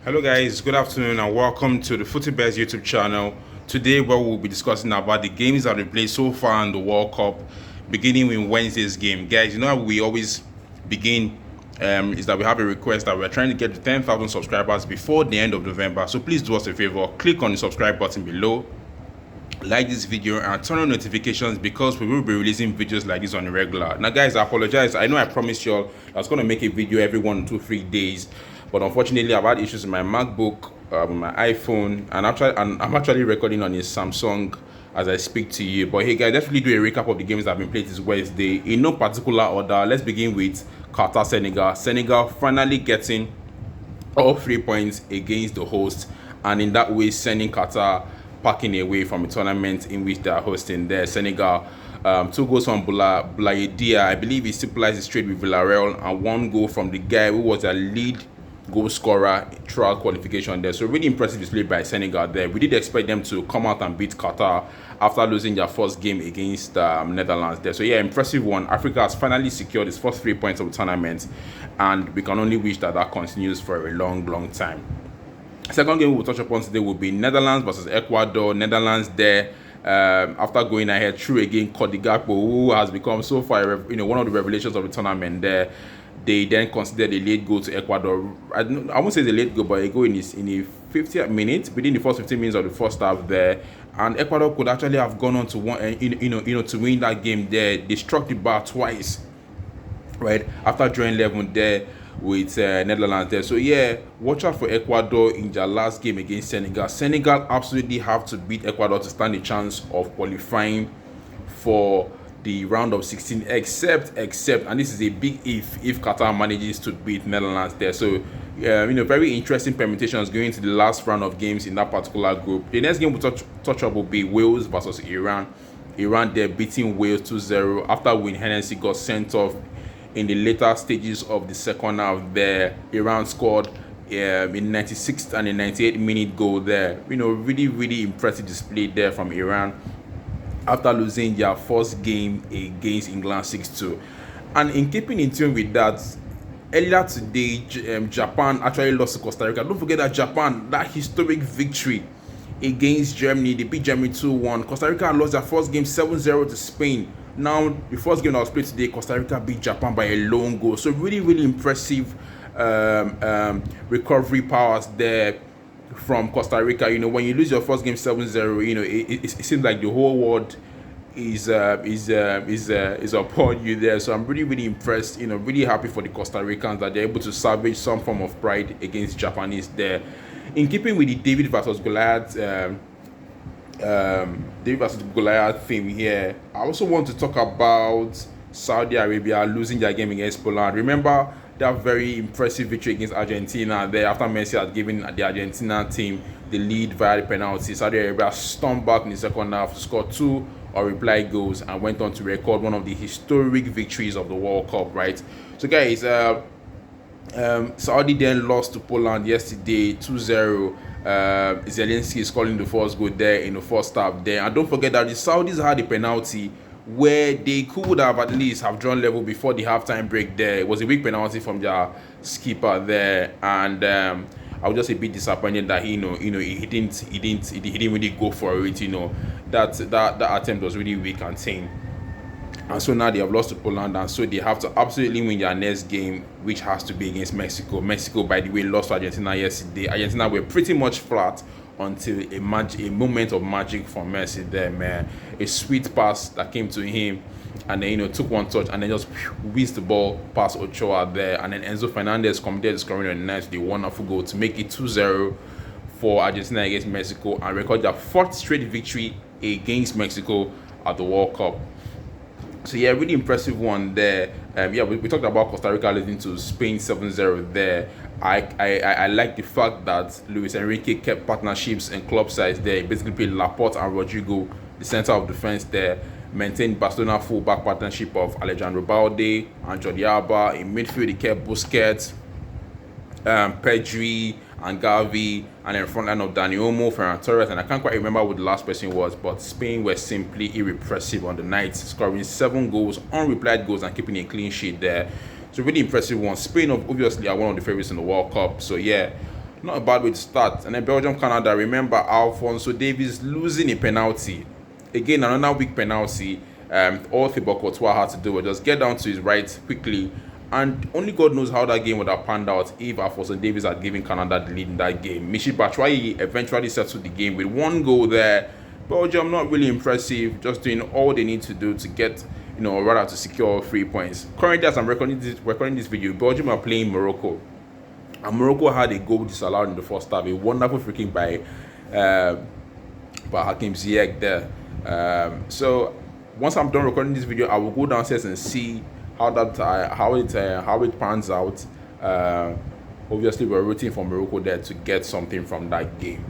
Hello guys, good afternoon and welcome to the Footy Bears YouTube channel. Today where we'll be discussing about the games that we played so far in the World Cup, beginning with Wednesday's game. Guys, you know how we always begin is that we have a request that we're trying to get to 10,000 subscribers before the end of November. So please do us a favor, click on the subscribe button below, like this video and turn on notifications because we will be releasing videos like this on a regular. Now guys, I apologize. I know I promised y'all I was going to make a video every 1, 2, 3 days, but unfortunately I've had issues with my MacBook, with my iPhone, and I'm actually recording on a Samsung as I speak to you. But hey guys, let's really do a recap of the games that have been played this Wednesday in no particular order. Let's begin with Qatar Senegal. Senegal finally getting all 3 points against the host, and in that way sending Qatar packing away from a tournament in which they are hosting there. Senegal, 2 goals from Blayedia. I believe he stabilized his trade with Villarreal, and 1 goal from the guy who was a lead goal scorer throughout qualification there. So really impressive display by Senegal there. We did expect them to come out and beat Qatar after losing their first game against Netherlands there. So yeah, impressive one. Africa has finally secured its first 3 points of the tournament, and we can only wish that that continues for a long time. Second game we'll touch upon today will be Netherlands versus Ecuador. Netherlands there, after going ahead through again Costa, who has become so far one of the revelations of the tournament there. They then considered a late goal to Ecuador. I won't say it's a late goal, but a goal in the 50th minute, within the first 15 minutes of the first half there. And Ecuador could actually have gone on to to win that game there. They struck the bar twice, right, after drawing 11 there with Netherlands there. So yeah, watch out for Ecuador in their last game against Senegal. Senegal absolutely have to beat Ecuador to stand a chance of qualifying for the round of 16, except, and this is a big if Qatar manages to beat Netherlands there. So very interesting permutations going to the last round of games in that particular group. The next game we'll touch up will be Wales versus Iran. Iran there beating Wales 2-0 after Wayne Hennessy got sent off in the later stages of the second half there. Iran scored in 96th and the 98th minute goal there. Really impressive display there from Iran after losing their first game against England 6-2. And in keeping in tune with that, earlier today, Japan actually lost to Costa Rica. Don't forget that Japan, that historic victory against Germany, they beat Germany 2-1. Costa Rica lost their first game 7-0 to Spain. Now, the first game that was played today, Costa Rica beat Japan by a lone goal. So really impressive recovery powers there from Costa Rica. When you lose your first game 7-0, it seems like the whole world is upon you there. So I'm really impressed. Really happy for the Costa Ricans that they're able to salvage some form of pride against Japanese there. In keeping with the David versus Goliath theme here, I also want to talk about Saudi Arabia losing their game against Poland. Remember that very impressive victory against Argentina there after Messi had given the Argentina team the lead via the penalty. Saudi Arabia stormed back in the second half, scored 2 or reply goals, and went on to record one of the historic victories of the World Cup, right? So guys, Saudi then lost to Poland yesterday 2-0. Zelensky is calling the first goal there in the first half there. And don't forget that the Saudis had a penalty where they could have at least have drawn level before the halftime break there. It was a weak penalty from their skipper there, and I was just a bit disappointed that he didn't really go for it. That attempt was really weak and tame. And so now they have lost to Poland, and so they have to absolutely win their next game, which has to be against Mexico. Mexico, by the way, lost to Argentina yesterday. Argentina were pretty much flat until a moment of magic from Messi there, man. A sweet pass that came to him, and then took one touch and then just whizzed the ball past Ochoa there, and then Enzo Fernandez committed the scoring on the night with a wonderful goal to make it 2-0 for Argentina against Mexico and record their 4th straight victory against Mexico at the World Cup. So yeah, really impressive one there. We talked about Costa Rica losing to Spain 7-0 there. I like the fact that Luis Enrique kept partnerships and club sides there. He basically played Laporte and Rodrigo, the center of defense there. Maintained Barcelona full-back partnership of Alejandro Balde and Jordi Alba. In midfield, he kept Busquets, Pedri, and Gavi, and in front line of Dani Olmo, Ferran Torres, and I can't quite remember who the last person was, but Spain were simply irrepressive on the night, scoring 7 goals, unreplied goals, and keeping a clean sheet there. So really impressive one. Spain obviously are one of the favorites in the World Cup. So yeah, not a bad way to start. And then Belgium, Canada. Remember Alphonso Davies losing a penalty. Again, another weak penalty. All Thibaut Courtois had to do was just get down to his right quickly. And only God knows how that game would have panned out if Alphonso Davies had given Canada the lead in that game. Michy Batshuayi eventually settled the game with one goal there. Belgium not really impressive, just doing all they need to do to get, or rather to secure 3 points. Currently, as I'm recording this video, Belgium are playing Morocco. And Morocco had a goal disallowed in the first half, a wonderful free kick by Hakim Ziyech there. So once I'm done recording this video, I will go downstairs and see how it pans out. Obviously, we're rooting for Morocco there to get something from that game.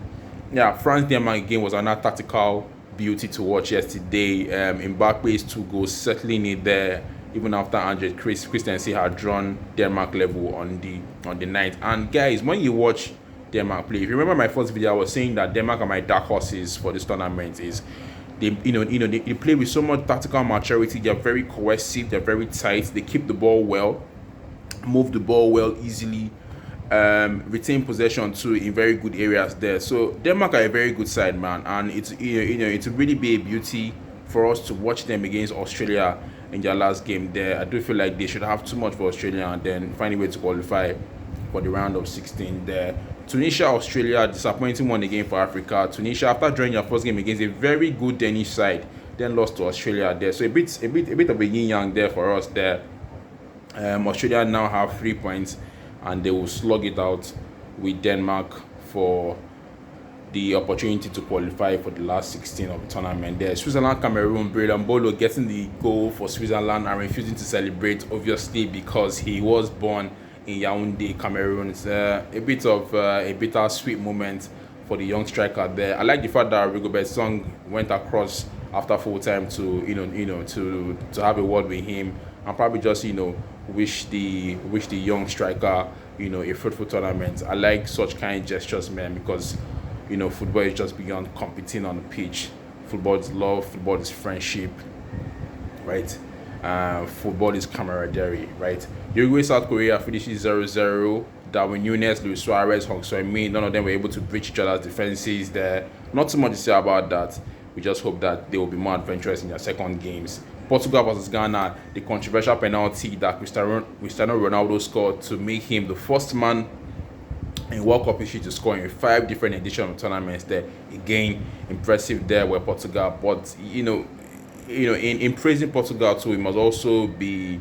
Yeah, France-Denmark game was another tactical beauty to watch yesterday. Mbappe's 2 goals settling it there, even after Andre Christensen had drawn Denmark level on the night. And guys, when you watch Denmark play, if you remember my first video, I was saying that Denmark are my dark horses for this tournament. Is they play with so much tactical maturity. They're very cohesive. They're very tight. They keep the ball well, move the ball well easily. Retain possession too in very good areas there. So Denmark are a very good side, man, and it's it will really be a beauty for us to watch them against Australia in their last game there. I do feel like they should have too much for Australia and then find a way to qualify for the round of 16 there. Tunisia, Australia, disappointing one again for Africa. Tunisia, after drawing their first game against a very good Danish side, then lost to Australia there. So a bit of a yin-yang there for us there. Australia now have 3 points, and they will slug it out with Denmark for the opportunity to qualify for the last 16 of the tournament there. Switzerland, Cameroon, Brayden Mbolo getting the goal for Switzerland and refusing to celebrate, obviously, because he was born in Yaoundé, Cameroon. It's a bit of a bittersweet moment for the young striker there. I like the fact that Rigobert Song went across after full time to to have a word with him and probably just wish the young striker a fruitful tournament. I like such kind gestures, man, because football is just beyond competing on the pitch. Football is love, football is friendship, right? Football is camaraderie, right? Uruguay, South Korea finishes 0-0. Darwin Núñez, Luis Suarez, Hong Seo-min, none of them were able to breach each other's defenses there. Not too much to say about that. We just hope that they will be more adventurous in their second games. Portugal versus Ghana, the controversial penalty that Cristiano Ronaldo scored to make him the first man in World Cup history to score in 5 different editions of tournaments there. Again, impressive there where Portugal, but in praising Portugal too, we must also be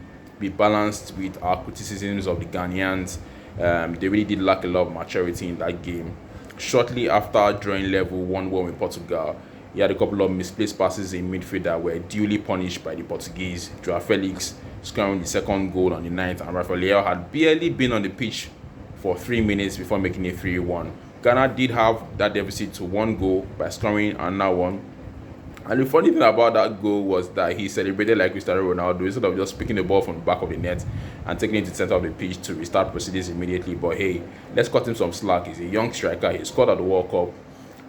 balanced with our criticisms of the Ghanaians. They really did lack a lot of maturity in that game. Shortly after drawing level 1-1 with Portugal, he had a couple of misplaced passes in midfield that were duly punished by the Portuguese. Joao Felix scoring the second goal on the 9th, and Rafael had barely been on the pitch for 3 minutes before making it 3-1. Ghana did have that deficit to 1 goal by scoring another one. And the funny thing about that goal was that he celebrated like Cristiano Ronaldo instead of just picking the ball from the back of the net and taking it to the center of the pitch to restart proceedings immediately. But hey, let's cut him some slack. He's a young striker. He scored at the World Cup.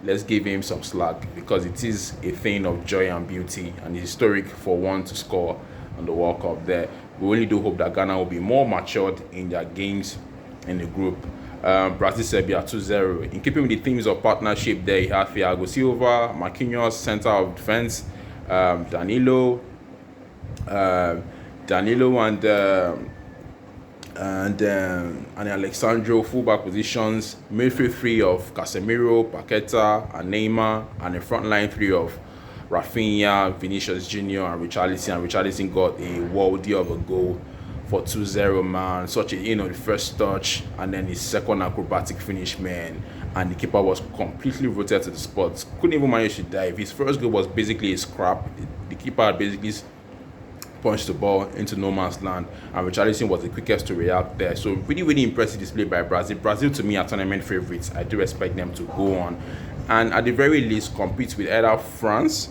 Let's give him some slack because it is a thing of joy and beauty and historic for one to score on the World Cup there. We really do hope that Ghana will be more matured in their games in the group. Brazil, Serbia 2-0. In keeping with the themes of partnership there, you have Thiago Silva, Marquinhos, center of defense, Danilo and Alexandro fullback positions, midfield 3 of Casemiro, Paqueta, and Neymar, and the front line 3 of Rafinha, Vinicius Jr. and Richarlison. And Richarlison got a worldie of a goal for 2-0, man. Such a the first touch and then his second acrobatic finish, man. And the keeper was completely rotated to the spot. Couldn't even manage to dive. His first goal was basically a scrap. The keeper had basically punched the ball into no man's land, and Richarlison was the quickest to react there. So really impressive display by Brazil. Brazil to me are tournament favorites. I do expect them to go on and at the very least compete with either France.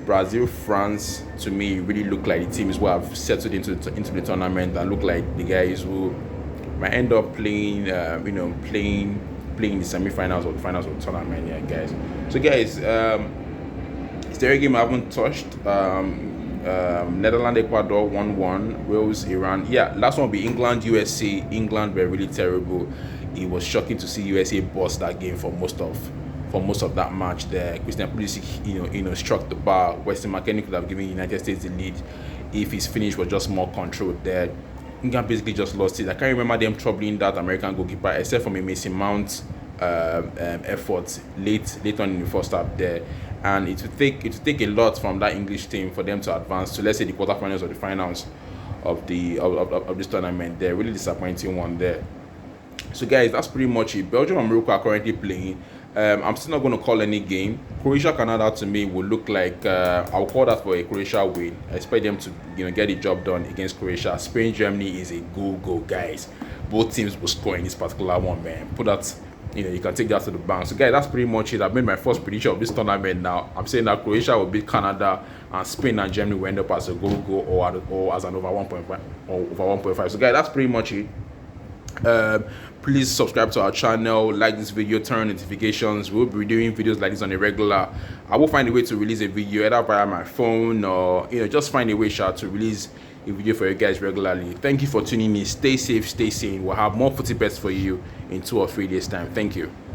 Brazil, France to me really look like the teams who have settled into the tournament and look like the guys who might end up playing playing the semi-finals or the finals of the tournament. Yeah, guys. So guys, it's the game I haven't touched. Netherlands, Ecuador 1-1. Wales, Iran. Yeah, last one will be England, USA. England were really terrible. It was shocking to see USA boss that game for most of that match. There, Christian Pulisic, struck the bar. Weston McKennie could have given United States the lead if his finish was just more controlled there. England basically just lost it. I can't remember them troubling that American goalkeeper except for a Mason Mount effort late on in the first half there. And it would take a lot from that English team for them to advance to, let's say, the quarterfinals or the finals of this tournament. They're really disappointing one there. So guys, that's pretty much it. Belgium and Morocco are currently playing. I'm still not going to call any game. Croatia, Canada to me will look like I'll call that for a Croatia win. I expect them to get the job done against Croatia. Spain, Germany is a go guys. Both teams will score in this particular one, man. Put that, you can take that to the bank. So guys, that's pretty much it. I've made my first prediction of this tournament now. I'm saying that Croatia will beat Canada and Spain and Germany will end up as a go or as an over 1.5 or over 1.5. So guys, that's pretty much it. Please subscribe to our channel, like this video, turn on notifications. We'll be doing videos like this on a regular. I will find a way to release a video either via my phone or just find a way to release a video for you guys regularly. Thank you for tuning in. Stay safe, stay sane. We'll have more footy bets for you in 2 or 3 days time. Thank you.